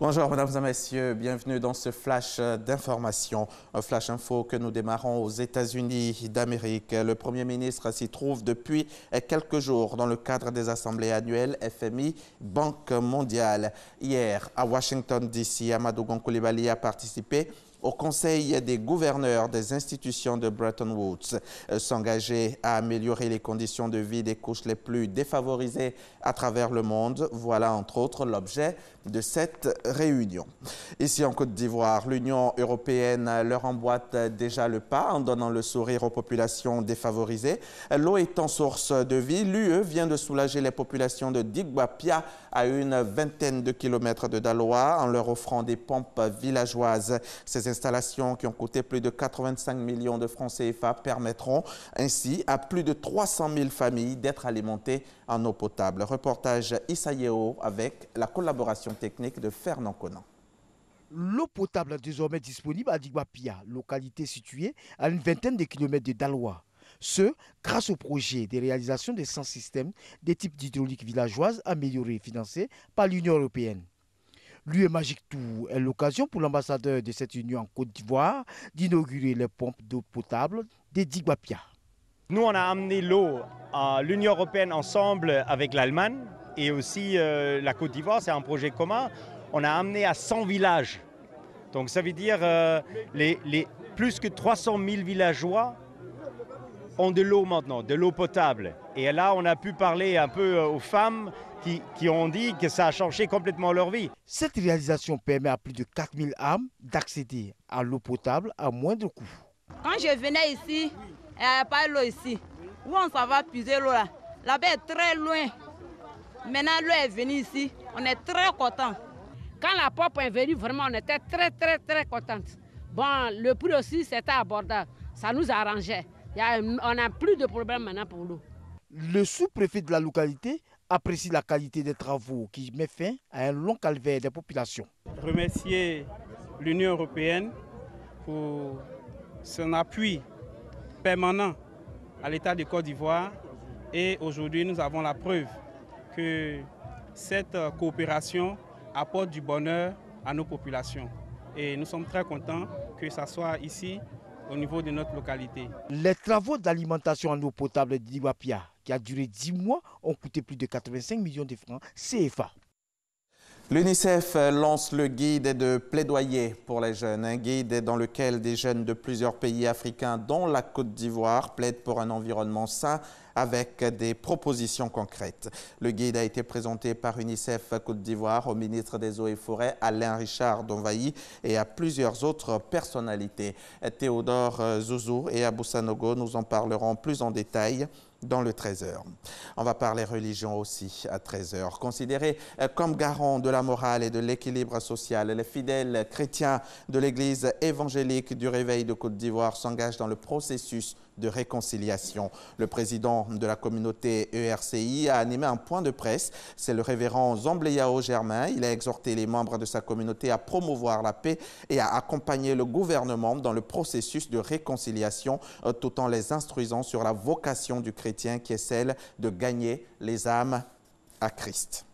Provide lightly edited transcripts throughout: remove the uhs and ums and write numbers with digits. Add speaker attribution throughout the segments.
Speaker 1: Bonjour mesdames et messieurs, bienvenue dans ce flash d'information. Un flash info que nous démarrons aux États-Unis d'Amérique. Le Premier ministre s'y trouve depuis quelques jours dans le cadre des assemblées annuelles FMI, Banque mondiale. Hier, à Washington DC, Amadou Gon Coulibaly a participé au Conseil des gouverneurs des institutions de Bretton Woods, s'engager à améliorer les conditions de vie des couches les plus défavorisées à travers le monde. Voilà entre autres l'objet de cette réunion. Ici en Côte d'Ivoire, l'Union européenne leur emboîte déjà le pas en donnant le sourire aux populations défavorisées. L'eau étant source de vie, l'UE vient de soulager les populations de Digba-Pia à une vingtaine de kilomètres de Daloa en leur offrant des pompes villageoises. Ces installations qui ont coûté plus de 85 millions de francs CFA permettront ainsi à plus de 300 000 familles d'être alimentées en eau potable. Reportage Issa Yeo avec la collaboration technique de Fernand Conan.
Speaker 2: L'eau potable est désormais disponible à Digba-Pia, localité située à une vingtaine de kilomètres de Daloa. Ce, grâce au projet de réalisation des 100 systèmes des types d'hydraulique villageoise améliorés et financés par l'Union européenne. L'UE Magic Tour est l'occasion pour l'ambassadeur de cette union en Côte d'Ivoire d'inaugurer les pompes d'eau potable de Digba-Pia.
Speaker 3: Nous, on a amené l'eau à l'Union européenne ensemble avec l'Allemagne et aussi la Côte d'Ivoire, c'est un projet commun. On a amené à 100 villages. Donc ça veut dire les plus que 300 000 villageois ont de l'eau maintenant, de l'eau potable. Et là, on a pu parler un peu aux femmes qui ont dit que ça a changé complètement leur vie.
Speaker 2: Cette réalisation permet à plus de 4000 âmes d'accéder à l'eau potable à moindre coût.
Speaker 4: Quand je venais ici, il n'y avait pas l'eau ici. Où on s'en va puiser l'eau là? Là-bas est très loin. Maintenant, l'eau est venue ici. On est très contents.
Speaker 5: Quand la pompe est venue, vraiment, on était très contents. Bon, le prix aussi, c'était abordable. Ça nous arrangeait. On n'a plus de problème maintenant pour l'eau.
Speaker 2: Le sous-préfet de la localité apprécie la qualité des travaux qui met fin à un long calvaire des populations.
Speaker 6: Remercier l'Union européenne pour son appui permanent à l'État de Côte d'Ivoire. Et aujourd'hui, nous avons la preuve que cette coopération apporte du bonheur à nos populations. Et nous sommes très contents que ça soit ici, au niveau de notre localité.
Speaker 2: Les travaux d'alimentation en eau potable de Digba-Pia, qui a duré 10 mois, ont coûté plus de 85 millions de francs CFA.
Speaker 1: L'UNICEF lance le guide de plaidoyer pour les jeunes, un guide dans lequel des jeunes de plusieurs pays africains, dont la Côte d'Ivoire, plaident pour un environnement sain avec des propositions concrètes. Le guide a été présenté par UNICEF Côte d'Ivoire au ministre des Eaux et Forêts, Alain Richard Donvayi, et à plusieurs autres personnalités. Théodore Zouzou et Abou Sanogo nous en parleront plus en détail dans le 13h. On va parler religion aussi à 13h. Considérés comme garants de la morale et de l'équilibre social, les fidèles chrétiens de l'Église évangélique du Réveil de Côte d'Ivoire s'engagent dans le processus de réconciliation. Le président de la communauté ERCI a animé un point de presse. C'est le révérend Zombleyao Germain. Il a exhorté les membres de sa communauté à promouvoir la paix et à accompagner le gouvernement dans le processus de réconciliation tout en les instruisant sur la vocation du chrétien qui est celle de gagner les âmes à Christ.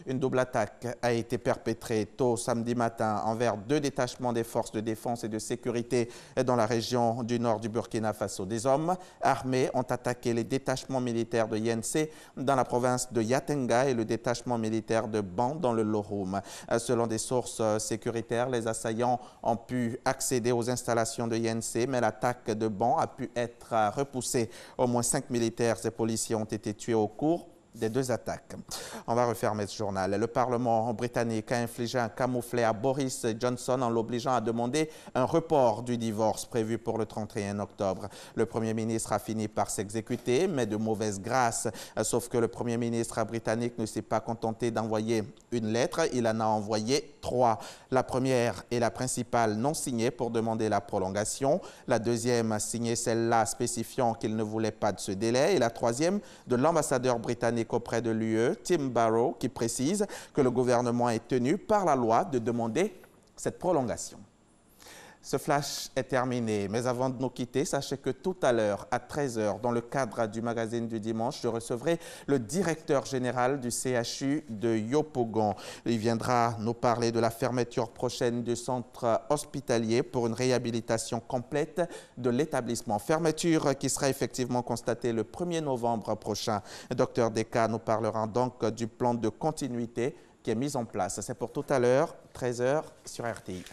Speaker 1: Une double attaque a été perpétrée tôt samedi matin envers 2 détachements des forces de défense et de sécurité dans la région du nord du Burkina Faso. Des hommes armés ont attaqué les détachements militaires de Yense dans la province de Yatenga et le détachement militaire de Ban dans le Loroum. Selon des sources sécuritaires, les assaillants ont pu accéder aux installations de Yense, mais l'attaque de Ban a pu être repoussée. Au moins 5 militaires et policiers ont été tués au cours des 2 attaques. On va refermer ce journal. Le Parlement britannique a infligé un camouflet à Boris Johnson en l'obligeant à demander un report du divorce prévu pour le 31 octobre. Le Premier ministre a fini par s'exécuter, mais de mauvaise grâce. Sauf que le Premier ministre britannique ne s'est pas contenté d'envoyer une lettre, il en a envoyé 3. La première est la principale non signée pour demander la prolongation. La deuxième a signé celle-là spécifiant qu'il ne voulait pas de ce délai. Et la troisième de l'ambassadeur britannique auprès de l'UE, Tim Barrow, qui précise que le gouvernement est tenu par la loi de demander cette prolongation. Ce flash est terminé, mais avant de nous quitter, sachez que tout à l'heure, à 13 h, dans le cadre du magazine du dimanche, je recevrai le directeur général du CHU de Yopougon. Il viendra nous parler de la fermeture prochaine du centre hospitalier pour une réhabilitation complète de l'établissement. Fermeture qui sera effectivement constatée le 1er novembre prochain. Le docteur Deka nous parlera donc du plan de continuité qui est mis en place. C'est pour tout à l'heure, 13 h sur RTI.